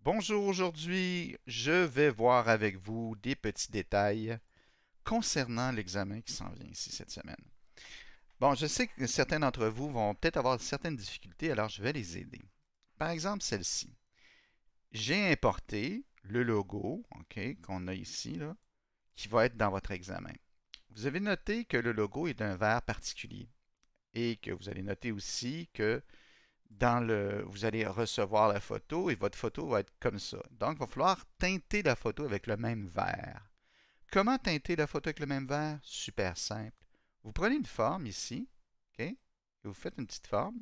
Bonjour, aujourd'hui, je vais voir avec vous des petits détails concernant l'examen qui s'en vient ici cette semaine. Bon, je sais que certains d'entre vous vont peut-être avoir certaines difficultés, alors je vais les aider. Par exemple, celle-ci. J'ai importé le logo, OK, qu'on a ici, là, qui va être dans votre examen. Vous avez noté que le logo est d'un vert particulier et que vous allez noter aussi que vous allez recevoir la photo et votre photo va être comme ça. Donc, il va falloir teinter la photo avec le même vert. Comment teinter la photo avec le même vert? Super simple. Vous prenez une forme ici, OK? Et vous faites une petite forme.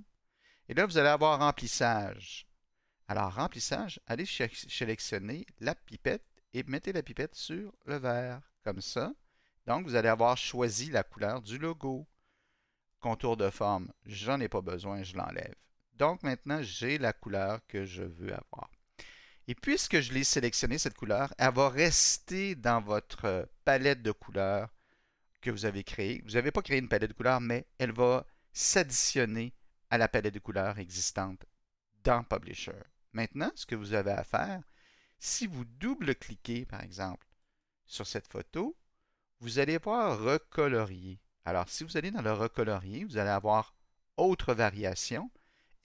Et là, vous allez avoir remplissage. Alors, remplissage, allez sélectionner la pipette et mettez la pipette sur le vert, comme ça. Donc, vous allez avoir choisi la couleur du logo. Contour de forme, j'en ai pas besoin, je l'enlève. Donc maintenant, j'ai la couleur que je veux avoir. Et puisque je l'ai sélectionné, cette couleur, elle va rester dans votre palette de couleurs que vous avez créée. Vous n'avez pas créé une palette de couleurs, mais elle va s'additionner à la palette de couleurs existante dans Publisher. Maintenant, ce que vous avez à faire, si vous double-cliquez, par exemple, sur cette photo, vous allez voir recolorier. Alors, si vous allez dans le recolorier, vous allez avoir autre variation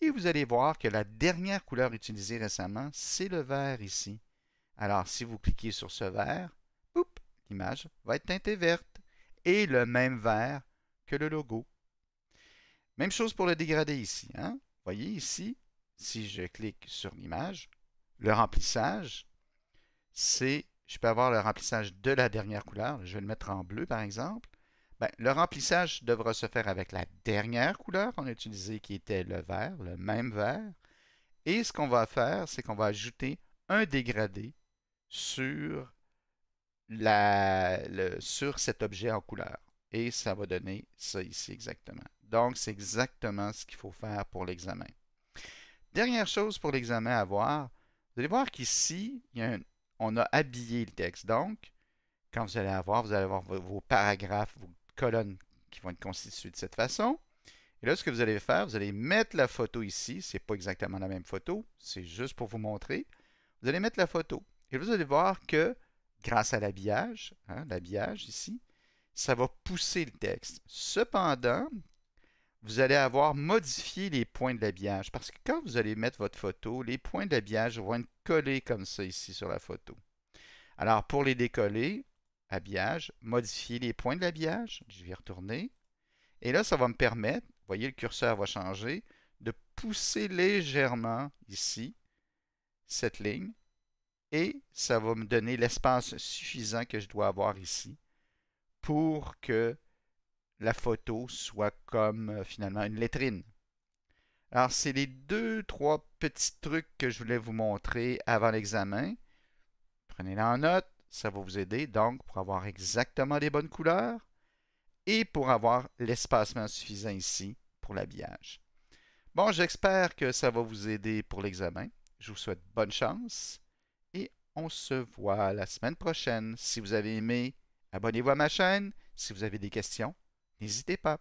et vous allez voir que la dernière couleur utilisée récemment, c'est le vert ici. Alors, si vous cliquez sur ce vert, l'image va être teintée verte et le même vert que le logo. Même chose pour le dégradé ici. Hein? Vous voyez ici, si je clique sur l'image, le remplissage, je peux avoir le remplissage de la dernière couleur. Je vais le mettre en bleu, par exemple. Ben, le remplissage devra se faire avec la dernière couleur qu'on a utilisée, qui était le vert, le même vert. Et ce qu'on va faire, c'est qu'on va ajouter un dégradé sur, sur cet objet en couleur. Et ça va donner ça ici exactement. Donc, c'est exactement ce qu'il faut faire pour l'examen. Dernière chose pour l'examen à voir, vous allez voir qu'ici, on a habillé le texte. Donc, quand vous allez avoir vos paragraphes, vos colonnes qui vont être constituées de cette façon. Et là, ce que vous allez faire, vous allez mettre la photo ici. Ce n'est pas exactement la même photo, c'est juste pour vous montrer. Vous allez mettre la photo. Et vous allez voir que, grâce à l'habillage, hein, l'habillage ici, ça va pousser le texte. Cependant, vous allez avoir modifié les points de l'habillage. Parce que quand vous allez mettre votre photo, les points de l'habillage vont être collés comme ça ici sur la photo. Alors, pour les décoller, habillage, modifier les points de l'habillage, je vais retourner. Et là, ça va me permettre, vous voyez, le curseur va changer, de pousser légèrement ici, cette ligne, et ça va me donner l'espace suffisant que je dois avoir ici pour que la photo soit comme finalement une lettrine. Alors, c'est les deux, trois petits trucs que je voulais vous montrer avant l'examen. Prenez-les en note, ça va vous aider donc pour avoir exactement les bonnes couleurs et pour avoir l'espacement suffisant ici pour l'habillage. Bon, j'espère que ça va vous aider pour l'examen. Je vous souhaite bonne chance et on se voit la semaine prochaine. Si vous avez aimé, abonnez-vous à ma chaîne. Si vous avez des questions, n'hésitez pas.